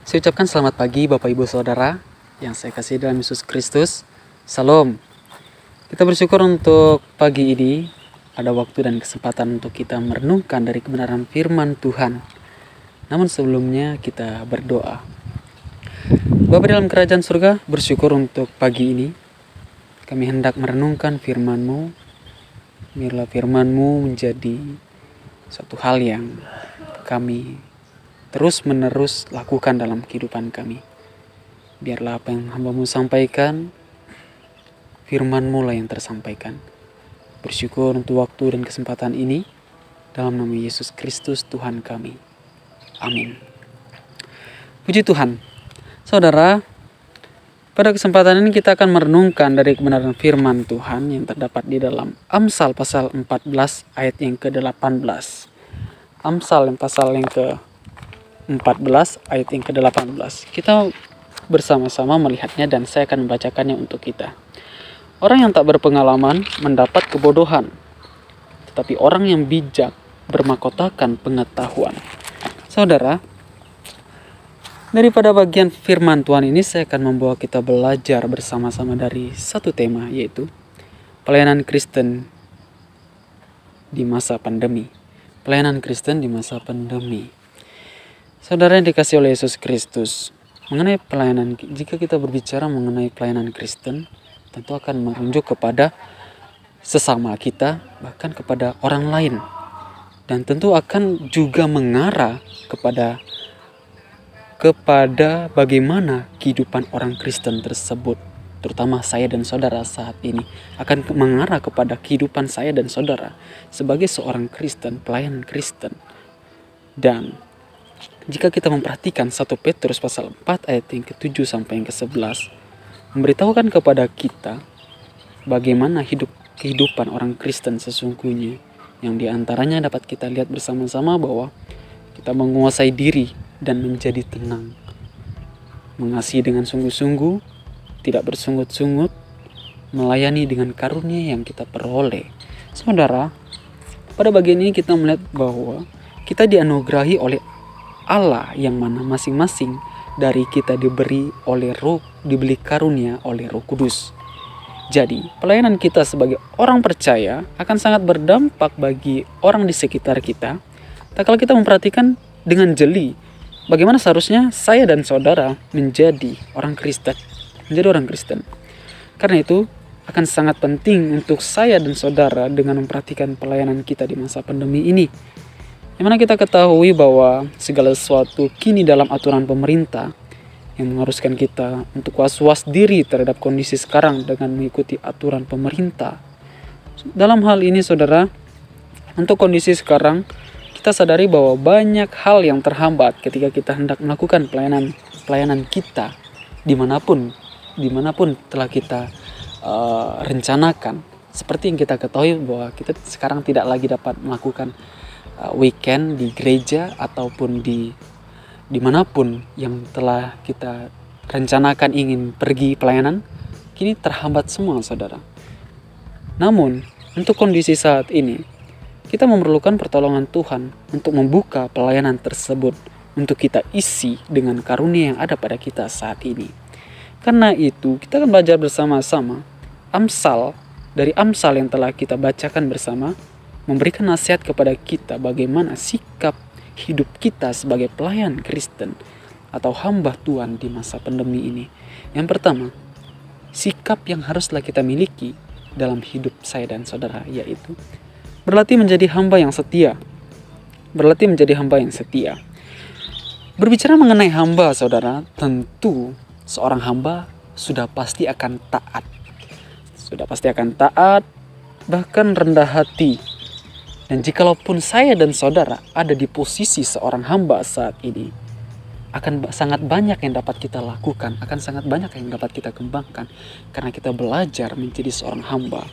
Saya ucapkan selamat pagi Bapak Ibu Saudara yang saya kasih dalam Yesus Kristus. Salam. Kita bersyukur untuk pagi ini ada waktu dan kesempatan untuk kita merenungkan dari kebenaran firman Tuhan. Namun sebelumnya kita berdoa. Bapa dalam kerajaan surga, bersyukur untuk pagi ini. Kami hendak merenungkan firman-Mu. Biarlah firman-Mu menjadi suatu hal yang kami terus-menerus lakukan dalam kehidupan kami. Biarlah apa yang hamba-Mu sampaikan, firman-Mu lah yang tersampaikan. Bersyukur untuk waktu dan kesempatan ini, dalam nama Yesus Kristus Tuhan kami. Amin. Puji Tuhan. Saudara, pada kesempatan ini kita akan merenungkan dari kebenaran firman Tuhan yang terdapat di dalam Amsal pasal 14 ayat yang ke-18. Amsal yang pasal yang ke-14 ayat yang ke-18. Kita bersama-sama melihatnya dan saya akan membacakannya untuk kita. Orang yang tak berpengalaman mendapat kebodohan, tetapi orang yang bijak bermahkotakan pengetahuan. Saudara, daripada bagian firman Tuhan ini saya akan membawa kita belajar bersama-sama dari satu tema, yaitu pelayanan Kristen di masa pandemi. Pelayanan Kristen di masa pandemi. Saudara yang dikasihi oleh Yesus Kristus, mengenai pelayanan, jika kita berbicara mengenai pelayanan Kristen, tentu akan merujuk kepada sesama kita, bahkan kepada orang lain. Dan tentu akan juga mengarah kepada bagaimana kehidupan orang Kristen tersebut, terutama saya dan saudara saat ini, akan mengarah kepada kehidupan saya dan saudara sebagai seorang Kristen, pelayan Kristen. Dan jika kita memperhatikan 1 Petrus pasal 4 ayat yang ke-7 sampai yang ke-11, memberitahukan kepada kita bagaimana kehidupan orang Kristen sesungguhnya, yang diantaranya dapat kita lihat bersama-sama bahwa kita menguasai diri dan menjadi tenang, mengasihi dengan sungguh-sungguh, tidak bersungut-sungut, melayani dengan karunia yang kita peroleh. Saudara, pada bagian ini kita melihat bahwa kita dianugerahi oleh Allah yang mana masing-masing dari kita diberi karunia oleh Roh Kudus. Jadi, pelayanan kita sebagai orang percaya akan sangat berdampak bagi orang di sekitar kita. Tak kala kita memperhatikan dengan jeli bagaimana seharusnya saya dan saudara menjadi orang Kristen. Karena itu akan sangat penting untuk saya dan saudara dengan memperhatikan pelayanan kita di masa pandemi ini. Yang mana kita ketahui bahwa segala sesuatu kini dalam aturan pemerintah yang mengharuskan kita untuk was-was diri terhadap kondisi sekarang dengan mengikuti aturan pemerintah. Dalam hal ini saudara, untuk kondisi sekarang kita sadari bahwa banyak hal yang terhambat ketika kita hendak melakukan pelayanan kita dimanapun telah kita rencanakan. Seperti yang kita ketahui bahwa kita sekarang tidak lagi dapat melakukan weekend di gereja ataupun dimanapun yang telah kita rencanakan ingin pergi pelayanan, kini terhambat semua saudara. Namun untuk kondisi saat ini kita memerlukan pertolongan Tuhan untuk membuka pelayanan tersebut, untuk kita isi dengan karunia yang ada pada kita saat ini. Karena itu kita akan belajar bersama-sama dari Amsal yang telah kita bacakan bersama, memberikan nasihat kepada kita bagaimana sikap hidup kita sebagai pelayan Kristen atau hamba Tuhan di masa pandemi ini. Yang pertama, sikap yang haruslah kita miliki dalam hidup saya dan saudara, yaitu berlatih menjadi hamba yang setia. Berbicara mengenai hamba saudara, tentu seorang hamba sudah pasti akan taat, bahkan rendah hati. Dan jikalaupun saya dan saudara ada di posisi seorang hamba saat ini, akan sangat banyak yang dapat kita lakukan, akan sangat banyak yang dapat kita kembangkan, karena kita belajar menjadi seorang hamba.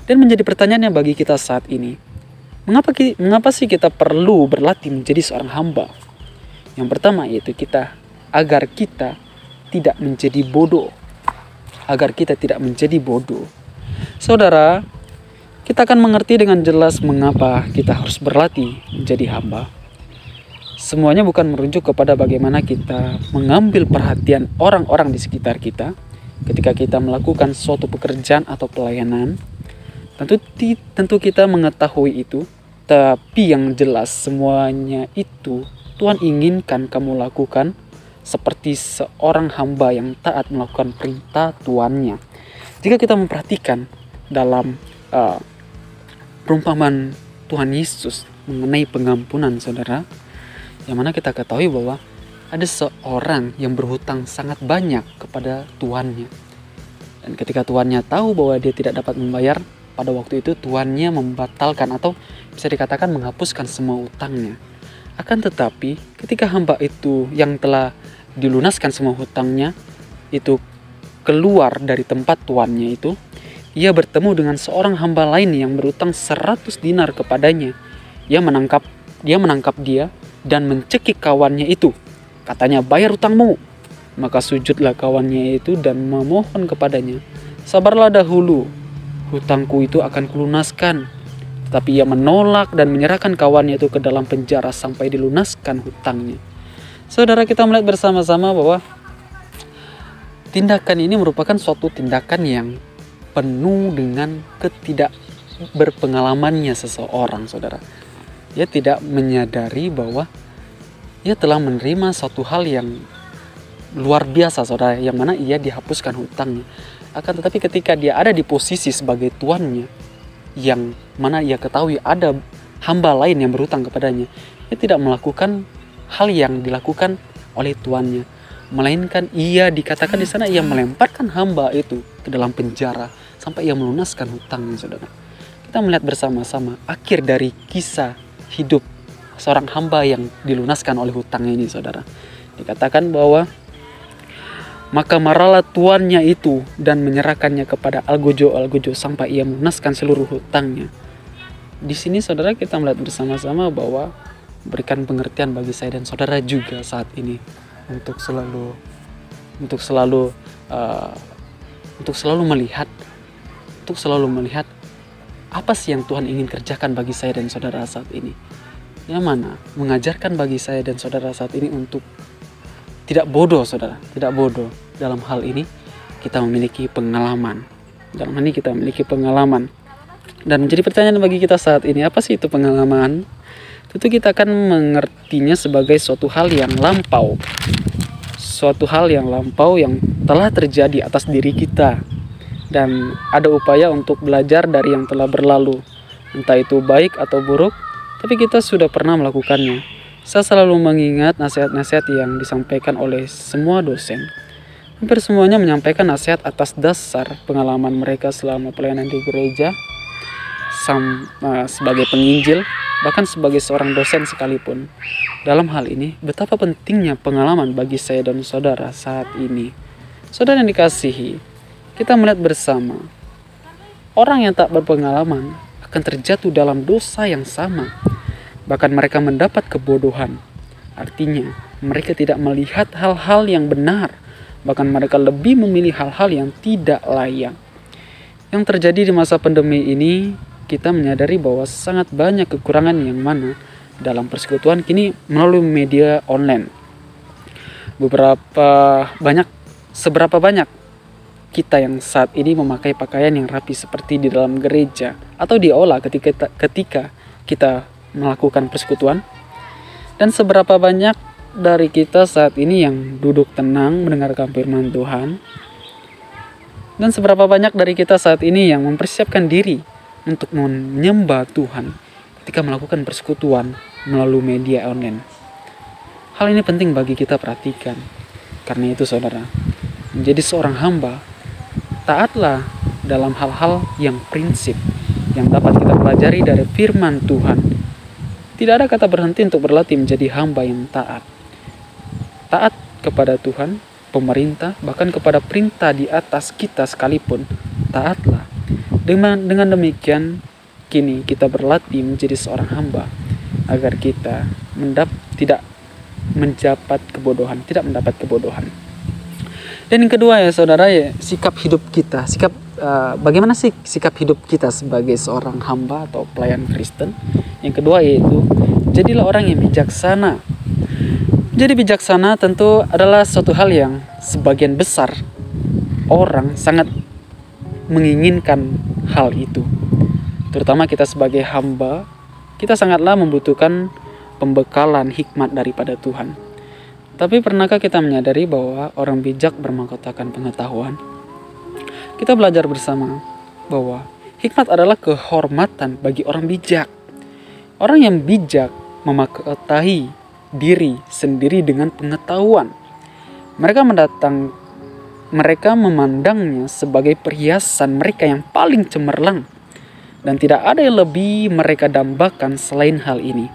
Dan menjadi pertanyaannya bagi kita saat ini, mengapa sih kita perlu berlatih menjadi seorang hamba? Yang pertama yaitu agar kita tidak menjadi bodoh. Saudara, kita akan mengerti dengan jelas mengapa kita harus berlatih menjadi hamba. Semuanya bukan merujuk kepada bagaimana kita mengambil perhatian orang-orang di sekitar kita ketika kita melakukan suatu pekerjaan atau pelayanan. Tentu kita mengetahui itu, tapi yang jelas semuanya itu Tuhan inginkan kamu lakukan seperti seorang hamba yang taat melakukan perintah tuannya. Jika kita memperhatikan dalam perumpamaan Tuhan Yesus mengenai pengampunan, saudara, yang mana kita ketahui bahwa ada seorang yang berhutang sangat banyak kepada tuannya. Dan ketika tuannya tahu bahwa dia tidak dapat membayar, pada waktu itu tuannya membatalkan atau bisa dikatakan menghapuskan semua utangnya. Akan tetapi ketika hamba itu yang telah dilunaskan semua hutangnya itu keluar dari tempat tuannya itu, ia bertemu dengan seorang hamba lain yang berutang 100 dinar kepadanya. Ia menangkap dia dan mencekik kawannya itu. Katanya, bayar utangmu. Maka sujudlah kawannya itu dan memohon kepadanya, sabarlah dahulu, hutangku itu akan kulunaskan. Tetapi ia menolak dan menyerahkan kawannya itu ke dalam penjara sampai dilunaskan hutangnya. Saudara, kita melihat bersama-sama bahwa tindakan ini merupakan suatu tindakan yang penuh dengan ketidakberpengalamannya seseorang, saudara. Ia tidak menyadari bahwa ia telah menerima suatu hal yang luar biasa, saudara, yang mana ia dihapuskan hutangnya. Akan tetapi ketika dia ada di posisi sebagai tuannya, yang mana ia ketahui ada hamba lain yang berhutang kepadanya, ia tidak melakukan hal yang dilakukan oleh tuannya, melainkan ia dikatakan di sana ia melemparkan hamba itu ke dalam penjara sampai ia melunaskan hutangnya, saudara. Kita melihat bersama-sama akhir dari kisah hidup seorang hamba yang dilunaskan oleh hutangnya ini, saudara. Dikatakan bahwa maka marahlah tuannya itu dan menyerahkannya kepada algojo sampai ia melunaskan seluruh hutangnya. Di sini, saudara, kita melihat bersama-sama bahwa berikan pengertian bagi saya dan saudara juga saat ini untuk selalu melihat apa sih yang Tuhan ingin kerjakan bagi saya dan saudara saat ini. Yang mana mengajarkan bagi saya dan saudara saat ini untuk tidak bodoh, saudara, tidak bodoh. Dalam hal ini kita memiliki pengalaman. Dan menjadi pertanyaan bagi kita saat ini, apa sih itu pengalaman? Tentu kita akan mengertinya sebagai suatu hal yang lampau. Suatu hal yang lampau yang telah terjadi atas diri kita. Dan ada upaya untuk belajar dari yang telah berlalu. Entah itu baik atau buruk, tapi kita sudah pernah melakukannya. Saya selalu mengingat nasihat-nasihat yang disampaikan oleh semua dosen. Hampir semuanya menyampaikan nasihat atas dasar pengalaman mereka selama pelayanan di gereja, sebagai penginjil, bahkan sebagai seorang dosen sekalipun. Dalam hal ini, betapa pentingnya pengalaman bagi saya dan saudara saat ini. Saudara yang dikasihi, kita melihat bersama, orang yang tak berpengalaman akan terjatuh dalam dosa yang sama. Bahkan mereka mendapat kebodohan. Artinya, mereka tidak melihat hal-hal yang benar. Bahkan mereka lebih memilih hal-hal yang tidak layak. Yang terjadi di masa pandemi ini, kita menyadari bahwa sangat banyak kekurangan yang mana dalam persekutuan kini melalui media online. Seberapa banyak kita yang saat ini memakai pakaian yang rapi seperti di dalam gereja atau di aula ketika kita melakukan persekutuan, dan seberapa banyak dari kita saat ini yang duduk tenang mendengarkan firman Tuhan, dan seberapa banyak dari kita saat ini yang mempersiapkan diri untuk menyembah Tuhan ketika melakukan persekutuan melalui media online. Hal ini penting bagi kita perhatikan. Karena itu, saudara, menjadi seorang hamba, taatlah dalam hal-hal yang prinsip yang dapat kita pelajari dari firman Tuhan. Tidak ada kata berhenti untuk berlatih menjadi hamba yang taat. Taat kepada Tuhan, pemerintah, bahkan kepada perintah di atas kita sekalipun. Taatlah. Dengan demikian, kini kita berlatih menjadi seorang hamba agar kita tidak mendapat kebodohan. Dan yang kedua, ya saudara, ya sikap hidup kita. Bagaimana sih sikap hidup kita sebagai seorang hamba atau pelayan Kristen? Yang kedua yaitu, jadilah orang yang bijaksana Jadi bijaksana tentu adalah suatu hal yang sebagian besar orang sangat menginginkan hal itu. Terutama kita sebagai hamba, kita sangatlah membutuhkan pembekalan hikmat daripada Tuhan. Tapi pernahkah kita menyadari bahwa orang bijak bermahkotakan pengetahuan? Kita belajar bersama bahwa hikmat adalah kehormatan bagi orang bijak. Orang yang bijak memahkotai diri sendiri dengan pengetahuan. Mereka memandangnya sebagai perhiasan mereka yang paling cemerlang, dan tidak ada yang lebih mereka dambakan selain hal ini.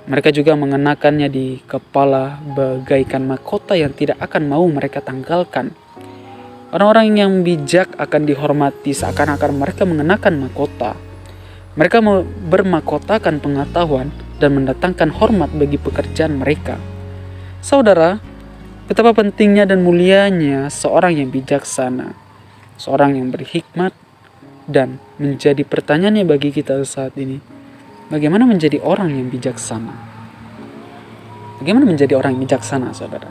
Mereka juga mengenakannya di kepala bagaikan mahkota yang tidak akan mau mereka tanggalkan. Orang-orang yang bijak akan dihormati seakan-akan mereka mengenakan mahkota. Mereka bermahkotakan pengetahuan dan mendatangkan hormat bagi pekerjaan mereka. Saudara, betapa pentingnya dan mulianya seorang yang bijaksana, seorang yang berhikmat, dan menjadi pertanyaannya bagi kita saat ini, bagaimana menjadi orang yang bijaksana? Bagaimana menjadi orang yang bijaksana, saudara?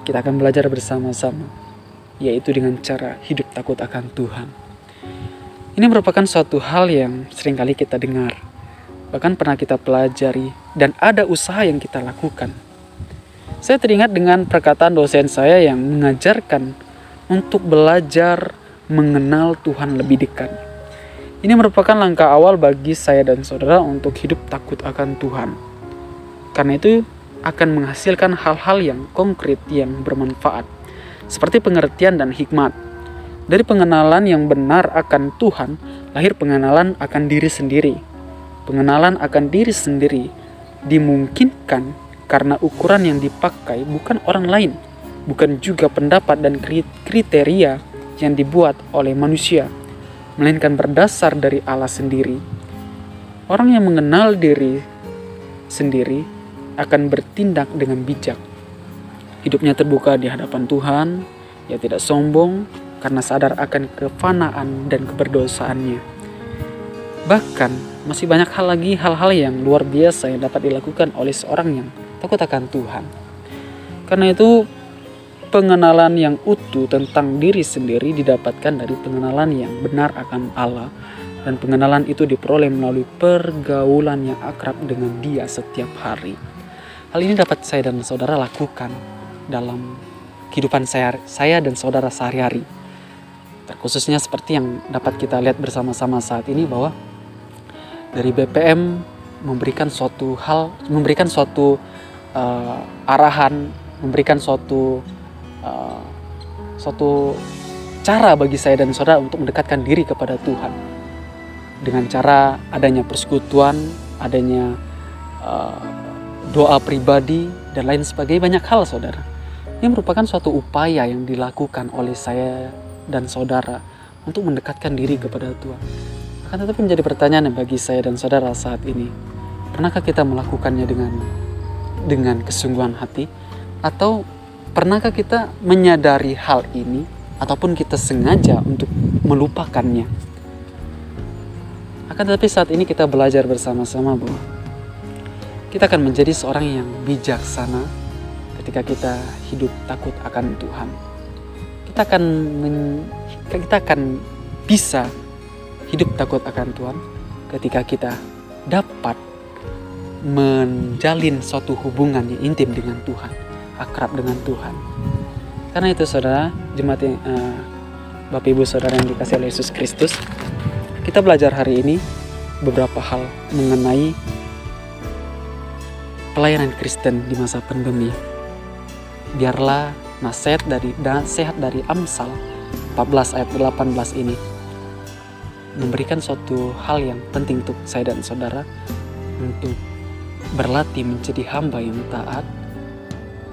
Kita akan belajar bersama-sama, yaitu dengan cara hidup takut akan Tuhan. Ini merupakan suatu hal yang seringkali kita dengar, bahkan pernah kita pelajari, dan ada usaha yang kita lakukan. Saya teringat dengan perkataan dosen saya yang mengajarkan untuk belajar mengenal Tuhan lebih dekat. Ini merupakan langkah awal bagi saya dan saudara untuk hidup takut akan Tuhan. Karena itu akan menghasilkan hal-hal yang konkret yang bermanfaat, seperti pengertian dan hikmat. Dari pengenalan yang benar akan Tuhan, lahir pengenalan akan diri sendiri. Pengenalan akan diri sendiri dimungkinkan karena ukuran yang dipakai bukan orang lain, bukan juga pendapat dan kriteria yang dibuat oleh manusia, melainkan berdasar dari Allah sendiri. Orang yang mengenal diri sendiri akan bertindak dengan bijak. Hidupnya terbuka di hadapan Tuhan, ia tidak sombong karena sadar akan kefanaan dan keberdosaannya. Bahkan masih banyak hal-hal yang luar biasa yang dapat dilakukan oleh seorang yang takut akan Tuhan. Karena itu pengenalan yang utuh tentang diri sendiri didapatkan dari pengenalan yang benar akan Allah, dan pengenalan itu diperoleh melalui pergaulan yang akrab dengan Dia setiap hari. Hal ini dapat saya dan saudara lakukan dalam kehidupan saya dan saudara sehari-hari. Terkhususnya seperti yang dapat kita lihat bersama-sama saat ini, bahwa dari BPM memberikan suatu arahan, memberikan suatu cara bagi saya dan saudara untuk mendekatkan diri kepada Tuhan dengan cara adanya persekutuan, adanya doa pribadi, dan lain sebagainya. Banyak hal, saudara. Ini merupakan suatu upaya yang dilakukan oleh saya dan saudara untuk mendekatkan diri kepada Tuhan. Akan tetapi menjadi pertanyaan bagi saya dan saudara saat ini, pernahkah kita melakukannya dengan kesungguhan hati? Atau pernahkah kita menyadari hal ini ataupun kita sengaja untuk melupakannya? Akan tetapi saat ini kita belajar bersama-sama bahwa kita akan menjadi seorang yang bijaksana ketika kita hidup takut akan Tuhan. Kita akan bisa hidup takut akan Tuhan ketika kita dapat menjalin suatu hubungan yang intim dengan Tuhan, akrab dengan Tuhan. Karena itu, saudara, jemaat Bapak Ibu saudara yang dikasihi oleh Yesus Kristus, kita belajar hari ini beberapa hal mengenai pelayanan Kristen di masa pandemi. Biarlah nasihat dari Amsal 14 ayat 18 ini memberikan suatu hal yang penting untuk saya dan saudara untuk berlatih menjadi hamba yang taat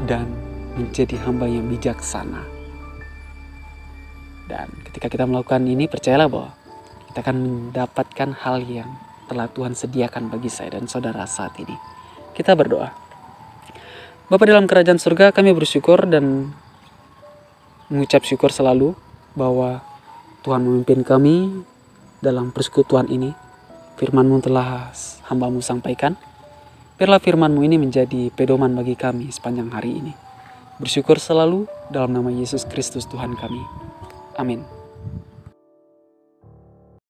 dan menjadi hamba yang bijaksana. Dan ketika kita melakukan ini, percayalah bahwa kita akan mendapatkan hal yang telah Tuhan sediakan bagi saya dan saudara saat ini. Kita berdoa. Bapa dalam kerajaan surga, kami bersyukur dan mengucap syukur selalu bahwa Tuhan memimpin kami dalam persekutuan ini. Firman-Mu telah hamba-Mu sampaikan. Biarlah firman-Mu ini menjadi pedoman bagi kami sepanjang hari ini. Bersyukur selalu dalam nama Yesus Kristus Tuhan kami. Amin.